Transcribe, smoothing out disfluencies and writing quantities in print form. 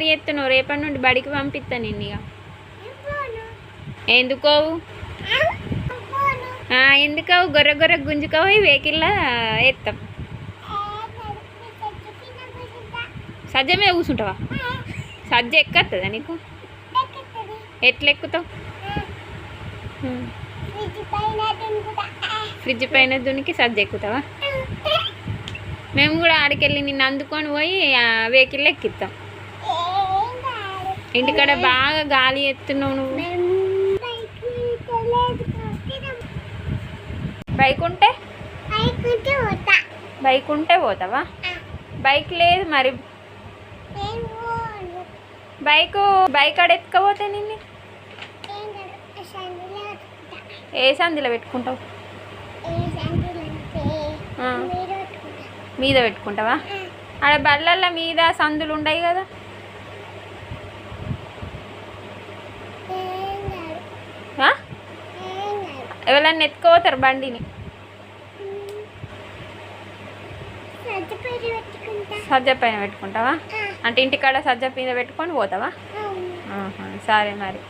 తయారు చేస్తున్నావు? రేపటి నుండి బడికి పంపిస్తా నిన్ను ఇక. ఎందుకోవు? ఎందుకవు? గొర్రె గొర్రె గుంజుకోవు వెహికల్లా ఎత్తాం. సజ్జ మీద కూర్చుంటావా? సజ్జ ఎక్కస్తుందా నీకు? ఎట్లా ఎక్కుతావు? ఫ్రిడ్జ్ పైన దునికి సజ్జ ఎక్కుతావా? మేము కూడా ఆడికెళ్ళి నిన్ను అందుకొని పోయి వెహికల్ ఎక్కిస్తాం. ఇంటికాడ బాగా గాలి ఎత్తున్నావు నువ్వు. బైక్ ఉంటే పోతావా? బైక్ లేదు మరి. బైక్ ఆడ ఎత్తుకపోతే నిన్ను ఏ సందిలో పెట్టుకుంటావు? మీద పెట్టుకుంటావా? ఆడ బళ్ళల్లో మీద సందులు ఉండవు కదా. ఎవరన్నా ఎత్తుకోపోతారు బండిని. సజ్జ పైన పెట్టుకుంటావా? అంటే ఇంటికాడ సజ్జ మీద పెట్టుకొని పోతావా? సరే మరి.